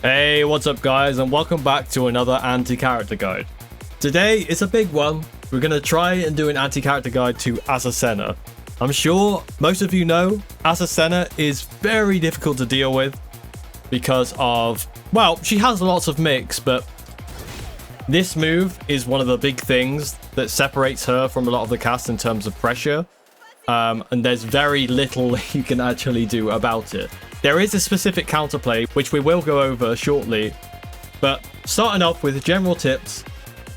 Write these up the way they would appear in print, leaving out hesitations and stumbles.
Hey, what's up guys, and welcome back to another anti-character guide. Today is a big one. We're going to try and do an anti-character guide to AZUCENA. I'm sure most of you know AZUCENA is very difficult to deal with because of, well, she has lots of mix, but this move is one of the big things that separates her from a lot of the cast in terms of pressure. And there's very little you can actually do about it. There is a specific counterplay, which we will go over shortly, but starting off with general tips,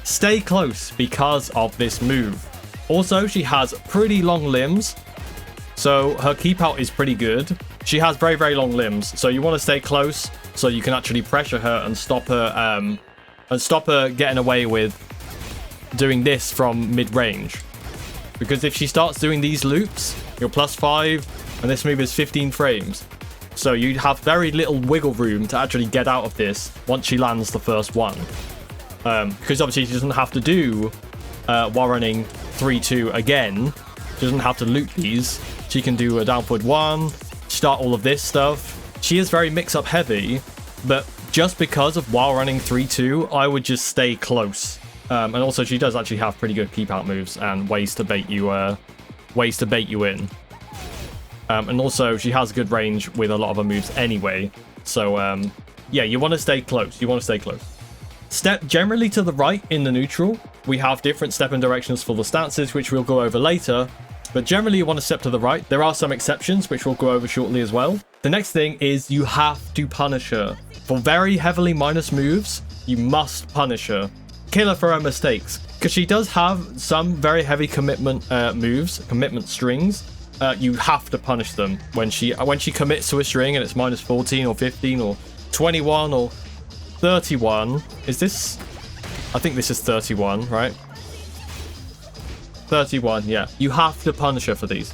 stay close because of this move. Also, she has pretty long limbs, so her keep out is pretty good. She has very, very long limbs, so you want to stay close so you can actually pressure her and stop her getting away with doing this from mid-range. Because if she starts doing these loops, you're +5, and this move is 15 frames. So you have very little wiggle room to actually get out of this once she lands the first one. Because obviously she doesn't have to do while running 3-2 again. She doesn't have to loop these. She can do a down forward 1, start all of this stuff. She is very mix-up heavy, but just because of while running 3-2, I would just stay close. And also she does actually have pretty good keep out moves and ways to bait you in. And also she has good range with a lot of her moves anyway. So yeah, you want to stay close. Step generally to the right in the neutral. We have different stepping directions for the stances, which we'll go over later. But generally you want to step to the right. There are some exceptions, which we'll go over shortly as well. The next thing is you have to punish her. For very heavily minus moves, you must punish her. Kill her for her mistakes. Because she does have some very heavy commitment moves, commitment strings. You have to punish them when she commits to a string and it's -14 or 15 or 21 or 31. Is this? I think this is 31, right? 31, yeah. You have to punish her for these.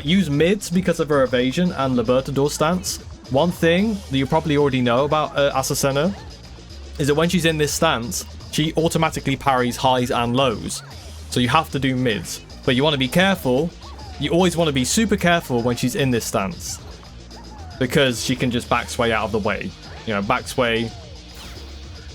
Use mids because of her evasion and LIBERTADOR stance. One thing that you probably already know about AZUCENA is that when she's in this stance, she automatically parries highs and lows. So you have to do mids. But you want to be careful. You always want to be super careful when she's in this stance, because she can just backsway out of the way. You know, backsway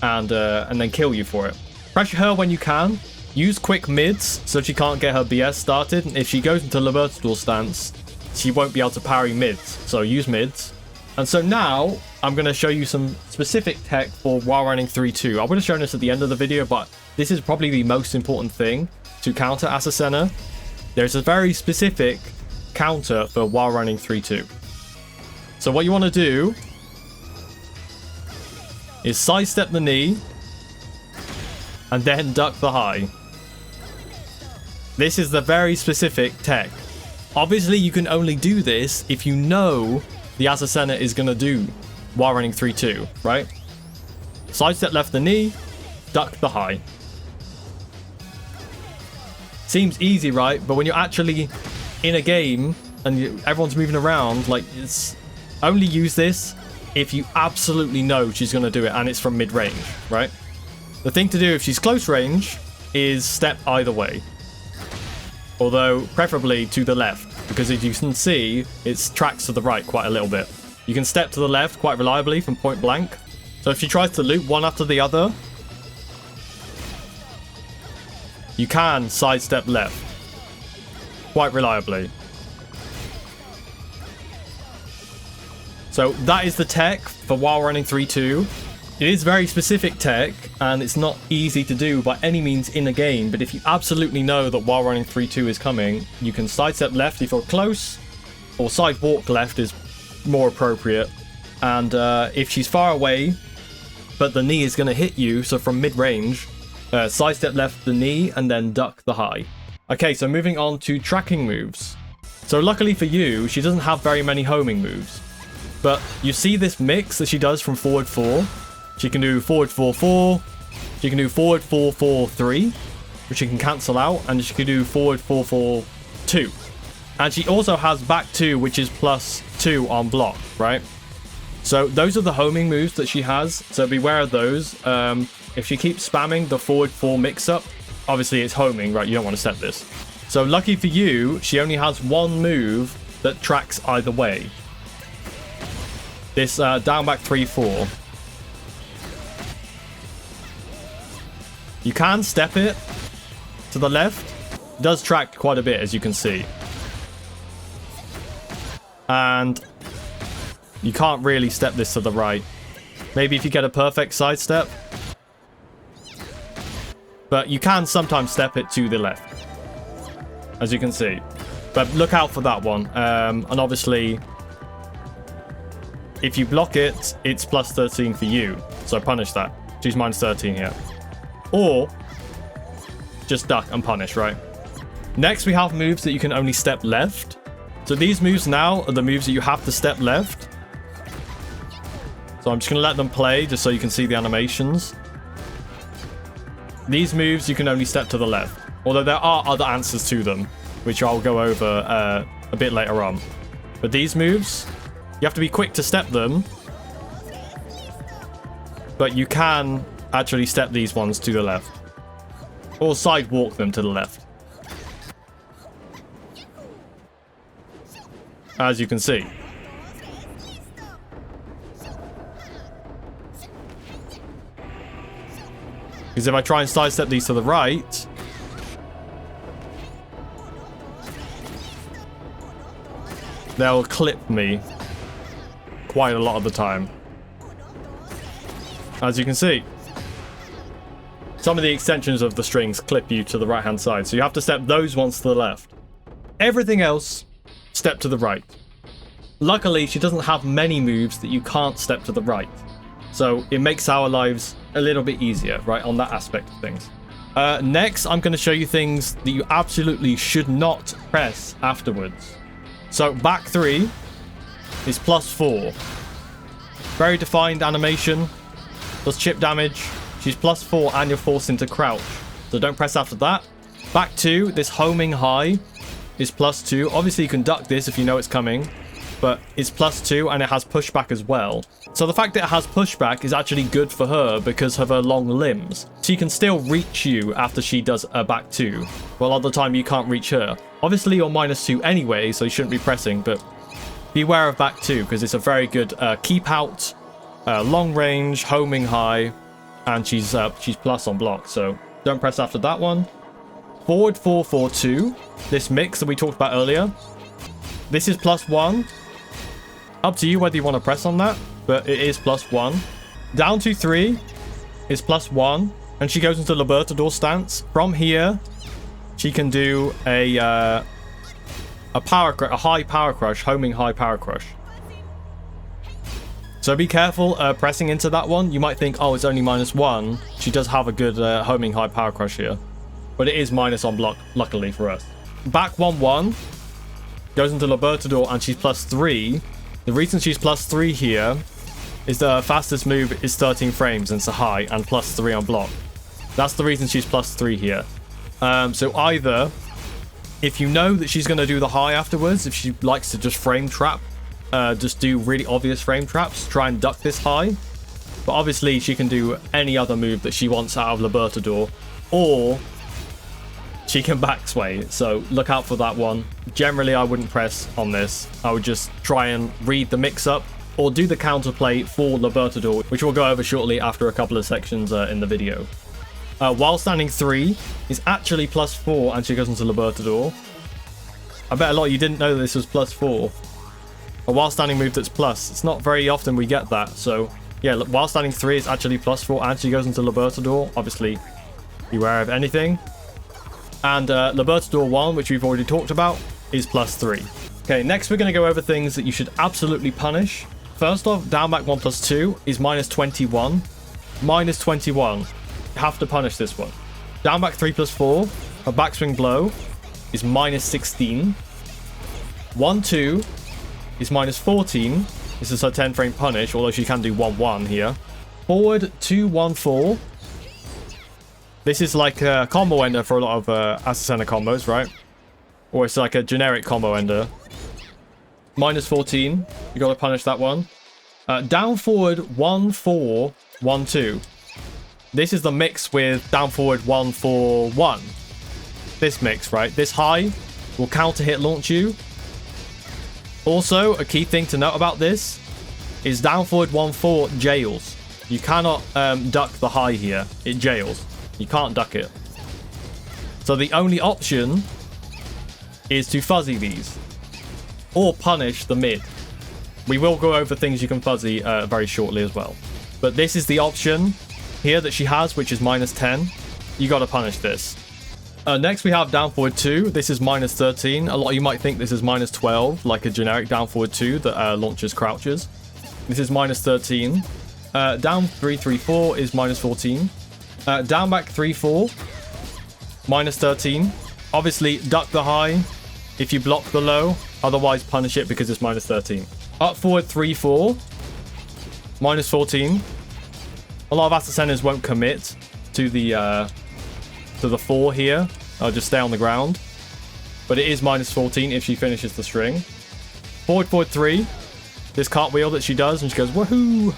and then kill you for it. Pressure her when you can. Use quick mids so she can't get her BS started. And if she goes into LIBERTADOR stance, she won't be able to parry mids. So use mids. And so now I'm going to show you some specific tech for while running 3-2. I would have shown this at the end of the video, but this is probably the most important thing to counter AZUCENA. There's a very specific counter for while running 3-2. So what you want to do is sidestep the knee and then duck the high. This is the very specific tech. Obviously, you can only do this if you know the AZUCENA is going to do while running 3-2, right? Sidestep left the knee, duck the high. Seems easy, right? But when you're actually in a game and everyone's moving around, like, it's only use this if you absolutely know she's going to do it and it's from mid-range, right? The thing to do if she's close range is step either way. Although, preferably to the left, because as you can see, it tracks to the right quite a little bit. You can step to the left quite reliably from point blank. So if she tries to loop one after the other, you can sidestep left quite reliably. So that is the tech for while running 3-2. It is very specific tech, and it's not easy to do by any means in a game, but if you absolutely know that while running 3-2 is coming, you can sidestep left if you're close, or side walk left is more appropriate. And if she's far away, but the knee is going to hit you, so from mid-range, sidestep left the knee and then duck the high. Okay, so moving on to tracking moves. So luckily for you, she doesn't have very many homing moves. But you see this mix that she does from forward 4. She can do forward 4-4. She can do forward 4-4-3, which she can cancel out. And she can do forward 4-4-2. And she also has back 2, which is +2 on block, right? So those are the homing moves that she has. So beware of those. If she keeps spamming the forward 4 mix-up, obviously it's homing, right? You don't want to set this. So lucky for you, she only has one move that tracks either way. This down back 3-4. You can step it to the left. It does track quite a bit, as you can see. And you can't really step this to the right. Maybe if you get a perfect sidestep. But you can sometimes step it to the left, as you can see. But look out for that one. And obviously, if you block it, it's plus 13 for you. So punish that. She's minus 13 here. Or just duck and punish, right? Next, we have moves that you can only step left. So these moves now are the moves that you have to step left. So I'm just going to let them play just so you can see the animations. These moves you can only step to the left. Although there are other answers to them, which I'll go over a bit later on. But these moves, you have to be quick to step them. But you can actually step these ones to the left. Or sidewalk them to the left. As you can see. Because if I try and sidestep these to the right, they'll clip me quite a lot of the time. As you can see. Some of the extensions of the strings clip you to the right hand side. So you have to step those ones to the left. Everything else, step to the right. Luckily, she doesn't have many moves that you can't step to the right. So it makes our lives a little bit easier, right, on that aspect of things. Next, I'm going to show you things that you absolutely should not press afterwards. So back 3 is plus 4. Very defined animation. Does chip damage. She's plus 4 and you're forced into crouch. So don't press after that. Back 2, this homing high is plus 2. Obviously you can duck this if you know it's coming. But it's plus 2 and it has pushback as well. So the fact that it has pushback is actually good for her because of her long limbs. She can still reach you after she does a back 2. Well, all the time you can't reach her. Obviously you're minus 2 anyway, so you shouldn't be pressing. But beware of back 2 because it's a very good keep out, long range, homing high. And she's plus on block, so don't press after that one. Forward 4-4-2. This mix that we talked about earlier. This is plus 1. Up to you whether you want to press on that, but it is plus 1. Down to 3 is plus 1, and she goes into Libertador stance. From here, she can do a high power crush, homing high power crush. So be careful pressing into that one. You might think, oh, it's only minus 1. She does have a good homing high power crush here, but it is minus on block, luckily for us. Back 1-1. Goes into Libertador and she's plus 3. The reason she's plus 3 here is the fastest move is 13 frames and it's a high and plus 3 on block. That's the reason she's plus 3 here. So either, if you know that she's going to do the high afterwards, if she likes to just frame trap, just do really obvious frame traps, try and duck this high. But obviously she can do any other move that she wants out of Libertador, or she can back sway, so look out for that one. Generally, I wouldn't press on this. I would just try and read the mix-up or do the counterplay for Libertador, which we'll go over shortly after a couple of sections in the video. While standing 3 is actually plus 4 and she goes into Libertador. I bet a lot of you didn't know this was plus 4. A while standing move that's plus. It's not very often we get that, so yeah, while standing 3 is actually plus 4 and she goes into Libertador. Obviously, beware of anything. And Libertador 1, which we've already talked about, is plus 3. Okay, next we're going to go over things that you should absolutely punish. First off, down back 1 plus 2 is minus 21. Minus 21. You have to punish this one. Down back 3 plus 4, a backswing blow is minus 16. 1-2 is minus 14. This is her 10 frame punish, although she can do 1-1 here. Forward 2-1-4. This is like a combo ender for a lot of AZUCENA combos, right? Or it's like a generic combo ender. Minus 14. You got to punish that one. Down forward 1-4, 1-2. This is the mix with down forward 1-4-1. This mix, right? This high will counter hit launch you. Also, a key thing to note about this is down forward 1-4 jails. You cannot duck the high here. It jails. You can't duck it. So the only option is to fuzzy these. Or punish the mid. We will go over things you can fuzzy very shortly as well. But this is the option here that she has, which is -10. You got to punish this. Next we have down forward 2. This is -13. A lot of you might think this is -12, like a generic down forward 2 that launches crouches. This is -13. Down 3-3-4 is -14. Down back 3-4, -13. Obviously, duck the high if you block the low. Otherwise, punish it because it's -13. Up forward 3-4, -14. A lot of Azucenas won't commit to the 4 here. I'll just stay on the ground. But it is -14 if she finishes the string. Forward 3. This cartwheel that she does, and she goes, woohoo!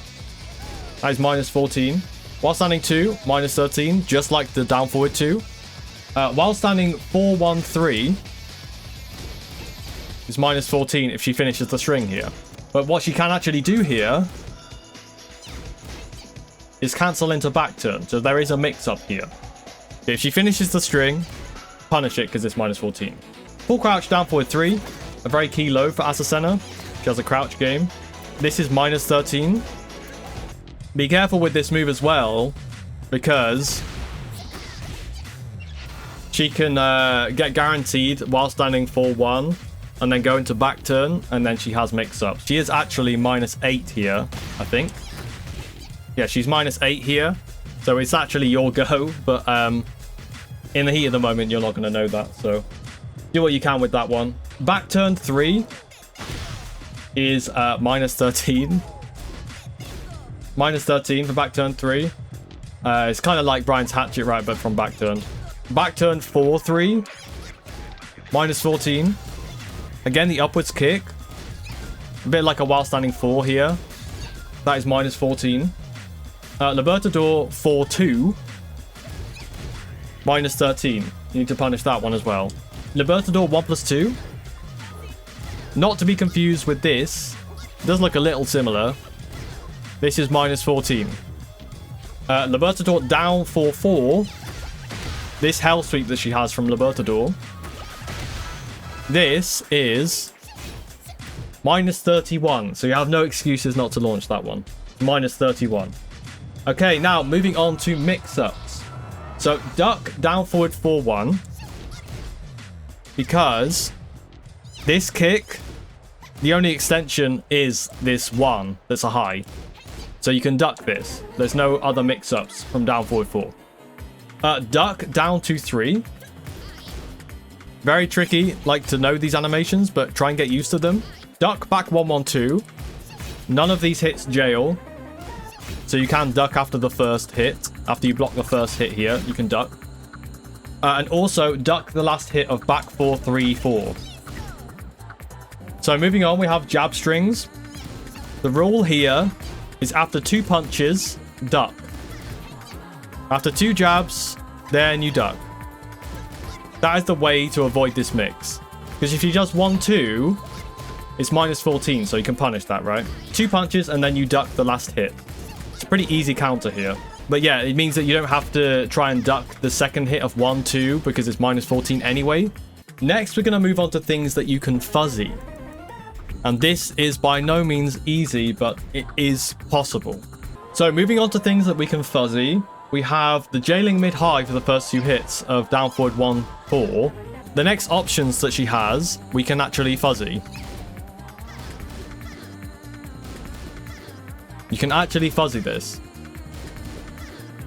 That is -14. While standing 2, -13, just like the down forward 2. While standing 4-1-3 is -14 if she finishes the string here. But what she can actually do here is cancel into back turn. So there is a mix-up here. If she finishes the string, punish it because it's -14. Full crouch down forward 3. A very key low for Azucena. She has a crouch game. This is -13. Be careful with this move as well, because she can get guaranteed while standing 4-1 and then go into back turn, and then she has mix-up. She is actually -8 here, I think. Yeah, she's -8 here, so it's actually your go, but in the heat of the moment, you're not going to know that, so do what you can with that one. Back turn 3 is -13. -13 for back turn 3. It's kind of like Brian's hatchet, right, but from back turn. Back turn 4-3. -14. Again, the upwards kick. A bit like a while standing 4 here. That is -14. Libertador 4-2. -13. You need to punish that one as well. Libertador 1+2. Not to be confused with this. It does look a little similar. This is -14. Libertador down 4-4. This hell sweep that she has from Libertador. This is -31. So you have no excuses not to launch that one. -31. Okay, now moving on to mix-ups. So duck down forward 4-1. Because this kick, the only extension is this one that's a high. So you can duck this. There's no other mix-ups from down forward 4. Duck down 2-3. Very tricky, like to know these animations, but try and get used to them. Duck back 1-1-2. None of these hits jail. So you can duck after the first hit. After you block the first hit here, you can duck. And also duck the last hit of back 4-3-4. So moving on, we have jab strings. The rule here is after 2 punches, duck. After 2 jabs, then you duck. That is the way to avoid this mix. Because if you just 1-2, it's -14, so you can punish that, right? 2 punches, and then you duck the last hit. It's a pretty easy counter here. But yeah, it means that you don't have to try and duck the second hit of 1-2, because it's -14 anyway. Next, we're going to move on to things that you can fuzzy. And this is by no means easy, but it is possible. So moving on to things that we can fuzzy, we have the jailing mid-high for the first 2 hits of down forward 1-4. The next options that she has, we can actually fuzzy. You can actually fuzzy this.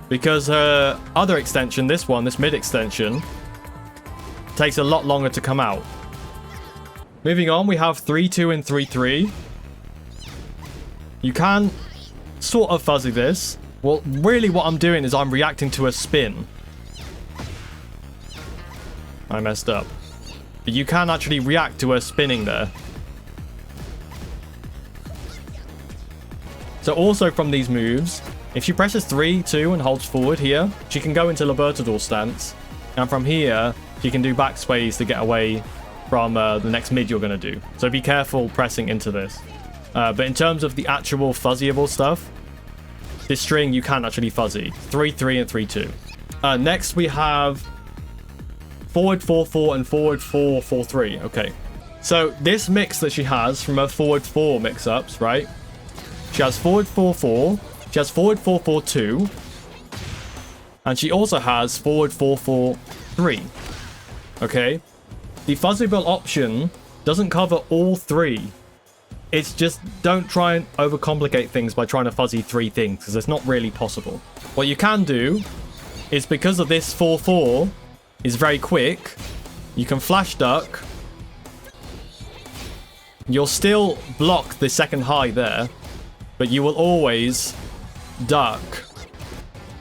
Because her other extension, this one, this mid extension, takes a lot longer to come out. Moving on, we have 3-2 and 3-3. You can sort of fuzzy this. Well, really what I'm doing is I'm reacting to a spin. I messed up. But you can actually react to her spinning there. So also from these moves, if she presses 3-2 and holds forward here, she can go into Libertador stance. And from here, she can do back sways to get away from the next mid you're going to do. So be careful pressing into this. But in terms of the actual fuzzyable stuff, this string you can actually fuzzy. 3-3 and 3-2. Next, we have forward 4-4 and forward 4-4-3. Okay. So this mix that she has from her forward 4 mix-ups, right? She has forward 4-4. She has forward 4-4-2. And she also has forward 4-4-3. Okay. The fuzzy ball option doesn't cover all 3. It's just don't try and overcomplicate things by trying to fuzzy 3 things, because it's not really possible. What you can do is, because of this 4-4 is very quick, you can flash duck. You'll still block the second high there, but you will always duck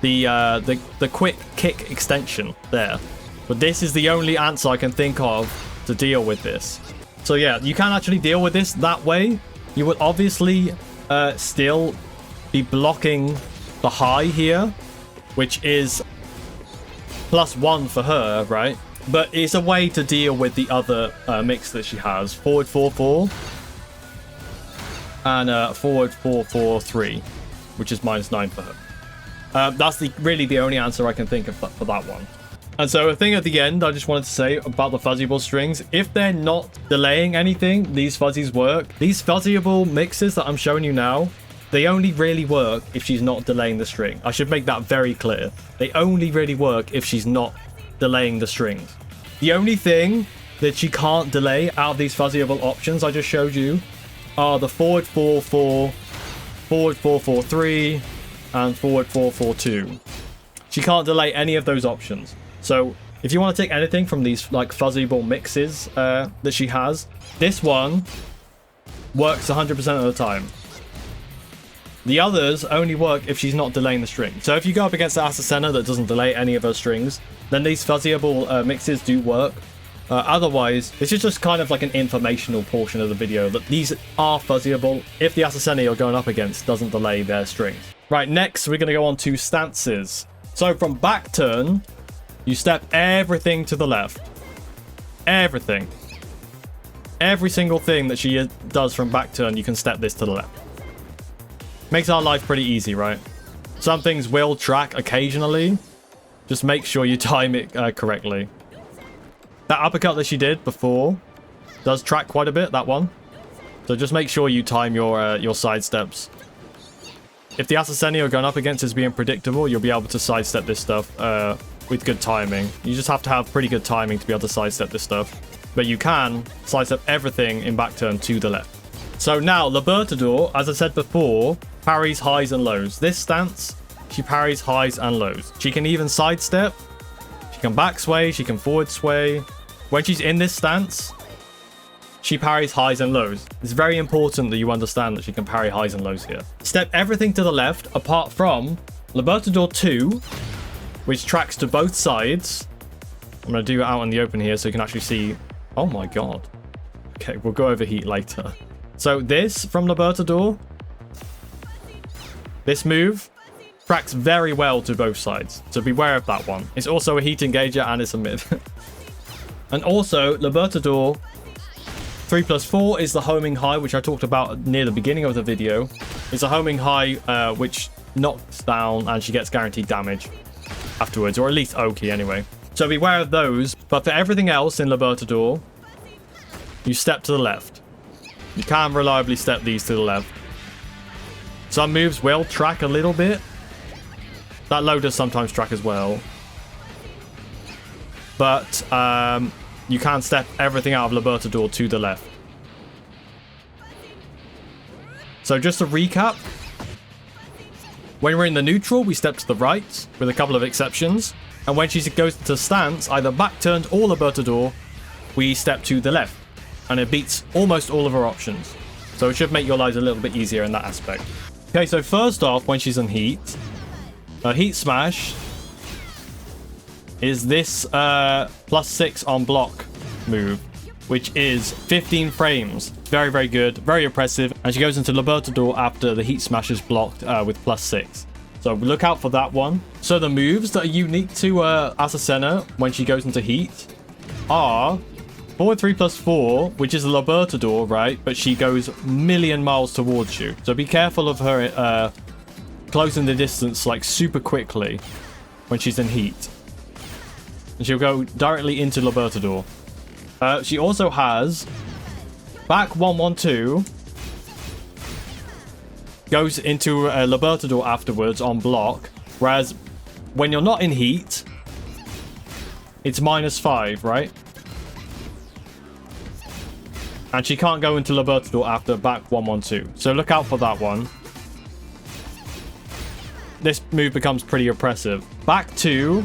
the quick kick extension there. But this is the only answer I can think of to deal with this. So yeah, you can actually deal with this that way. You would obviously still be blocking the high here, which is +1 for her, right? But it's a way to deal with the other mix that she has. Forward 4-4 and forward 4-4-3, which is -9 for her. That's really the only answer I can think of for that one. And so a thing at the end I just wanted to say about the fuzzyable strings: if they're not delaying anything, these fuzzies work. These fuzzyable mixes that I'm showing you now, they only really work if she's not delaying the string. I should make that very clear. They only really work if she's not delaying the strings. The only thing that she can't delay out of these fuzzyable options I just showed you are the forward 4-4, forward 4-4-3, and forward 4-4-2. She can't delay any of those options. So if you want to take anything from these like fuzzyable mixes that she has, this one works 100% of the time. The others only work if she's not delaying the string. So if you go up against the AZUCENA that doesn't delay any of her strings, then these fuzzyable mixes do work. Otherwise, this is just kind of like an informational portion of the video that these are fuzzyable if the AZUCENA you're going up against doesn't delay their strings. Right, next we're going to go on to stances. So from back turn, you step everything to the left. Everything. Every single thing that she does from back turn, you can step this to the left. Makes our life pretty easy, right? Some things will track occasionally. Just make sure you time it correctly. That uppercut that she did before does track quite a bit, that one. So just make sure you time your side steps. If the AZUCENA you're going up against is being predictable, you'll be able to sidestep this stuff with good timing. You just have to have pretty good timing to be able to sidestep this stuff. But you can sidestep everything in back turn to the left. So now, LIBERTADOR, as I said before, parries highs and lows. This stance, she parries highs and lows. She can even sidestep. She can back sway. She can forward sway. When she's in this stance, she parries highs and lows. It's very important that you understand that she can parry highs and lows here. Step everything to the left apart from LIBERTADOR 2, which tracks to both sides. I'm going to do it out in the open here so you can actually see. Oh my god. Okay, we'll go over heat later. So this from LIBERTADOR, this move tracks very well to both sides. So beware of that one. It's also a heat engager and it's a mid. And also LIBERTADOR 3+4 is the homing high, which I talked about near the beginning of the video. It's a homing high which knocks down and she gets guaranteed damage afterwards, or at least Oki anyway. So beware of those. But for everything else in LIBERTADOR, you step to the left. You can reliably step these to the left. Some moves will track a little bit. That low does sometimes track as well. But you can step everything out of LIBERTADOR to the left. So just to recap, when we're in the neutral, we step to the right, with a couple of exceptions. And when she goes to stance, either back turned or LIBERTADOR, we step to the left. And it beats almost all of her options. So it should make your lives a little bit easier in that aspect. Okay, so first off, when she's in heat, her heat smash is this +6 on block move, which is 15 frames. Very, very good. Very impressive. And she goes into LIBERTADOR after the heat smash is blocked with +6. So look out for that one. So the moves that are unique to AZUCENA when she goes into heat are forward 3+4, which is a LIBERTADOR, right? But she goes a million miles towards you. So be careful of her closing the distance like super quickly. when she's in heat. And she'll go directly into Libertador. She also has back 112. Goes into Libertador afterwards on block. Whereas when you're not in heat, it's -5, right? And she can't go into Libertador after back 112. So look out for that one. This move becomes pretty oppressive. Back 2.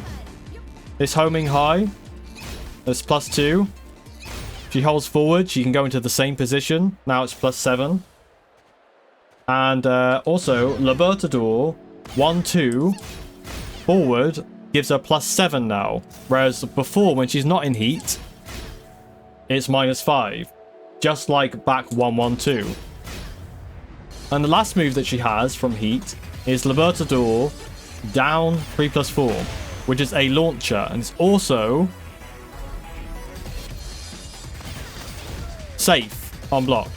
This homing high. That's +2. If she holds forward, she can go into the same position. Now it's +7. And also, Libertador 1-2 forward gives her +7 now. Whereas before, when she's not in heat, it's -5. Just like back 1-1-2. And the last move that she has from heat is Libertador down 3+4, which is a launcher, and it's also safe on block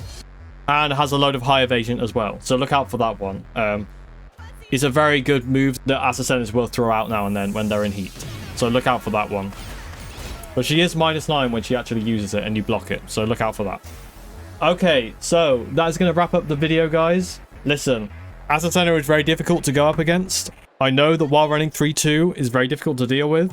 and has a load of high evasion as well. So look out for that one. It's a very good move that AZUCENAs will throw out now and then when they're in heat. So look out for that one. But she is -9 when she actually uses it and you block it. So look out for that. Okay, so that is going to wrap up the video, guys. Listen, AZUCENA is very difficult to go up against. I know that while running 3-2 is very difficult to deal with.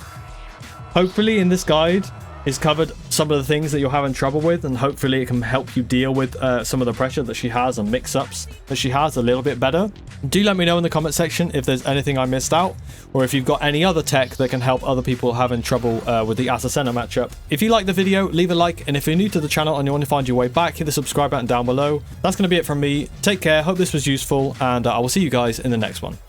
Hopefully in this guide is covered some of the things that you're having trouble with, and hopefully it can help you deal with some of the pressure that she has and mix-ups that she has a little bit better. Do let me know in the comment section if there's anything I missed out, or if you've got any other tech that can help other people having trouble with the AZUCENA matchup. If you like the video, leave a like, and if you're new to the channel and you want to find your way back, hit the subscribe button down below. That's going to be it from me. Take care, hope this was useful, and I will see you guys in the next one.